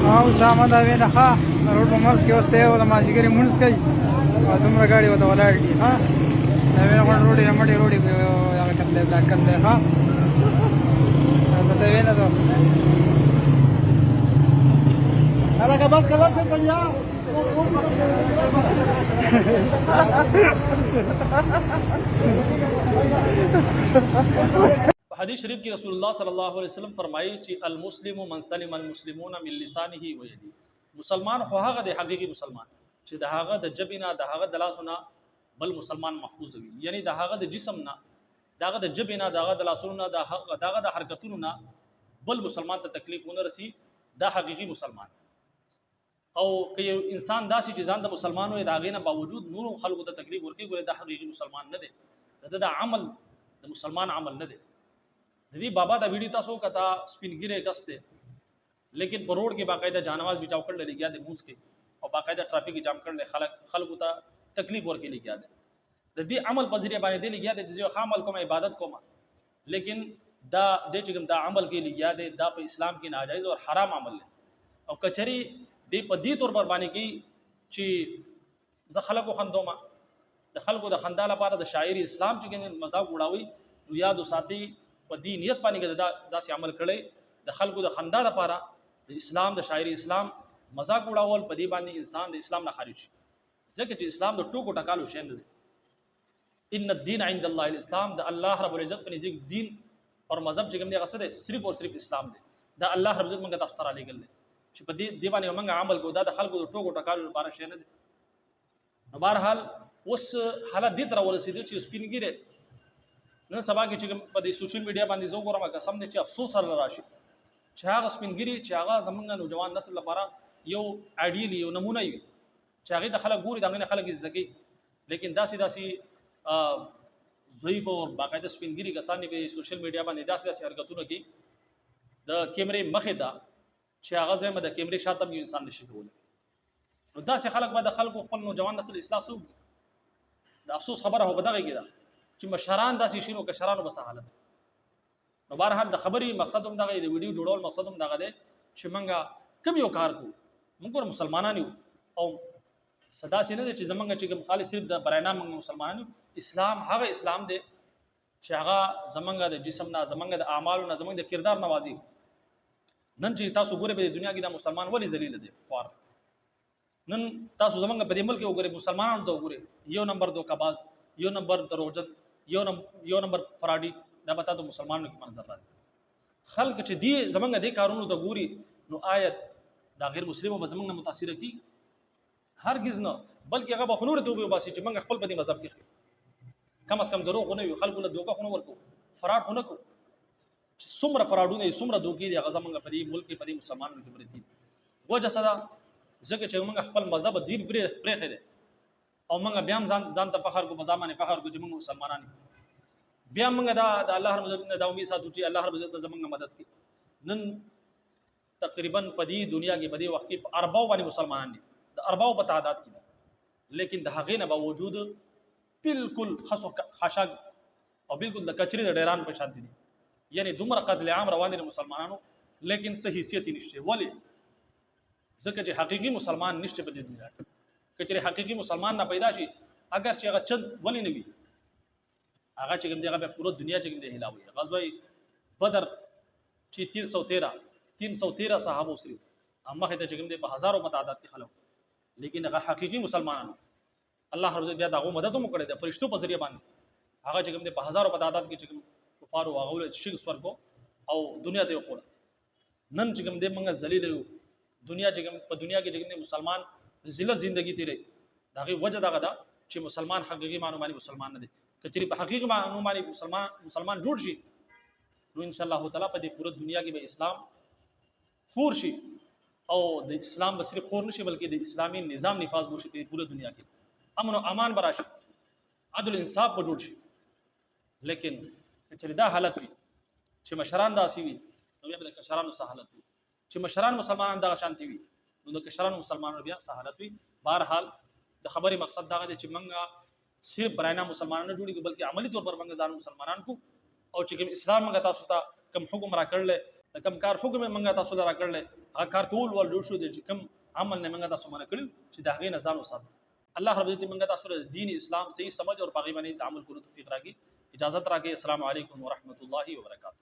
اسامه دا وینه ښه روډ په منځ کې اوس دی او د مازدیګرې مونځ کوي او دومره ګاډي ورته ولاړ دي ښه دا وینه غونډ روډ یې مټې روډ هغه کتلی بلاک کتلی ښه دا وینه ده هلکه بس کلر سے کلیا حدیث شریف کی رسول الله صلی الله علیه وسلم فرمایي چې المسلم من سلم المسلمون من لسانه و يده. مسلمان خو هغه د حقيقي مسلمان چې د هغه د جبینا د هغه د لاسونه بل مسلمان محفوظ وي، یعنی د هغه د جسم نه دغه د جبینا دغه د لاسونو دغه د حرکتونو نه بل مسلمان ته تکلیف ونه رسی، دا حقيقي مسلمان. او که یو انسان داسې چې ځان د مسلمان وي د هغې نه باوجود نورو خلکو ته تکلیف ورکوي، ګورې دا حقيقي مسلمان نه دی، د عمل د مسلمان عمل نه دی. د دې بابا دا ویډیو تاسو کتا سپینګیره کس دی، لیکن په روډ کې باقاعده جانواز بچاو کړل لګیا دی موس کې او باقاعده ټرافیک جام کړل خلکو ته تکلیف ورکې لګیا دی. د دې عمل په ذریعہ باندې دی لګیا دی چې خام عمل کوم عبادت کوم، لیکن دا د چې کوم دا عمل کې لګیا دی دا په اسلام کې ناجایز او حرام عمل دی. او کچري دی په دې تور باندې کې چې ز خلکو خندوما د خلکو د خندا لپاره د شاعر اسلام چې مذاق وړاوي نو یاد وساتي په دې نیت باندې داسې عمل کړي د خلکو د خندا لپاره د اسلام د شاعر اسلام مذاق وړاول په دې باندې انسان د اسلام نه خارج شي، ځکه چې اسلام د ټوکو ټکالو شی نه دی. ان الدین عند الله الاسلام، د الله رب العزت په نزدیک دین او مذهب چې کوم دی هغه څه صرف او صرف اسلام دی. دا الله رب العزت موږ تاسو ته را لېږل دی چې په دې باندې موږ عمل کوو، دا د خلکو د ټوکو ټکالو لپاره شی نه دی. نو بهرحال اوس حالت دې تر ورسېدو چې سپینګیره نن سبا کې چې په دې سوشل میډیا باندې زه ګورم قسم دې چې افسوس سره راشي چې هغه سپینګیری چې هغه زمونږ نوجوان نسل لپاره یو ایډیل یو نمونه وي چې هغه د خلک ګوري دغه خلک زګي، لیکن داسې ضعیف او باقاعده سپینګیری کسان په سوشل میډیا باندې داسې حرکتونه کوي د کیمرې مخې ته چې هغه زموږ د کیمرې شاته یو انسان نشي کولی. نو داسې خلک به د خلکو خپل نوجوان نسل اصلاح سو د افسوس خبره هو بدغه کېده چې مشران داسې شینو کشرانو بس حالت. نو بهرحال د خبرې مقصد هم دغه د ویډیو جوړول مقصد هم دغه دی چې موږ کوم یو کار کوو، موږ مسلمانان یو او صدا سي نه چې زمونږ چې کوم خالص صرف د براینا موږ مسلمانان یو. اسلام هغه اسلام دی چې هغه زمونږ د جسم نه زمونږ د اعمالو نه زمونږ د کردار نوازي. نن چې تاسو ګوره په دنیا کې د مسلمان ولی ذلیل دی خوار، نن تاسو زمونږ په دې ملک کې وګورئ مسلمانانو ته وګورئ یو نمبر دوکاباز، یو نمبر دروغجن، یو نمبر فراډي، دا به تاسو مسلمانانو کې منظر راځي. خلک چې دی زمونږ دې کارونو ته ګوري نو آیت دا غیر مسلمو به زمونږ متاثر کی هرگز نه، بلکې هغه به خنور ته وباسي چې موږ خپل په دې مذهب کې کم از کم دروغ نه وي، خلکو له دوکه خونه ورکو، فراډ خونه کو چې څومره فراډونه څومره دوکې دي هغه زمونږ په دې ملک کې په دې مسلمانانو کې پرې دي. وجه څه ده؟ ځکه چې موږ خپل مذهب دین پرېښی دی او موږ بیا هم ځان ته فخر کو مزامن فخر کو چې موږ مسلمانان بیا موږ دا د الله رب العزت د امید ساتو چې الله رب العزت زموږ مدد کوي. نن تقریبا په دې دنیا کې په دې وخت کې ارباو باندې مسلمانان دي، د ارباو په تعداد کې دي، لیکن د هغې نه باوجود بالکل خشک او بالکل د کچري د ډیران په شان دي، یعنی دومره قتل عام روان دي مسلمانانو لیکن صحیح حیثیت نشته. ولې؟ ځکه چې حقيقي مسلمان نشته په دې دنیا کې. کچري حقيقي مسلمان نه پیدا شي اگر چې هغه چند ولی نه وي هغه چې کوم دی هغه پوره دنیا چې کوم دی هلاوي. غزوه بدر چې 313 صحابه سره هغه ته چې کوم دی په هزارو په تعداد کې خلک، لیکن هغه حقيقي مسلمانانو الله رب بیا دغه مدد هم کړی د فرشتو په ذریعہ باندې هغه چې کوم دی په هزارو په تعداد کې چې کوم کفار او هغه شرک ورکو او دنیا ته خور. نن چې کوم دی موږ ذلیل یو دنیا چې په دنیا کې چې کوم دی مسلمان ذلت ژوندۍ تیرې دغه وجه دغه دا چې مسلمان حقيقي معنی باندې مسلمان نه دي. کچري په حقيقي معنی باندې مسلمان جوړ شي نو ان شاء الله تعالی په دې پوره دنیا کې به اسلام خور شي او د اسلام به صرف خور نشي بلکې د اسلامي نظام نفاذ وشي په پوره دنیا کې، امن او امان براشي، عدل انصاف به جوړ شي. لیکن کچري دا حالت وي چې مشران داسي وي نو بیا د کشرانو سره حالت وي، چې مشران مسلمانان دغه شانتي وي نو د کشرانو مسلمانانو بیا سره حالت وي. بهرحال د خبرې مقصد دا دی چې موږ صرف براینا مسلمانان نه جوړیږي بلکې عملی طور پر موږ ځان مسلمانان کو او چې کوم اسلام موږ تاسو ته کوم حکم را کړل د کوم کار حکم یې موږ تاسو ته راکړل هغه کار کول ول جوړ شو دی چې کوم عمل نه موږ تاسو باندې کړو چې د هغې نه ځان وساتو الله رب دې موږ تاسو ته دین اسلام صحیح سمجھ او په هغې باندې تعامل کولو توفیق راکړي اجازت راکړئ السلام علیکم ورحمۃ اللہ وبرکاتہ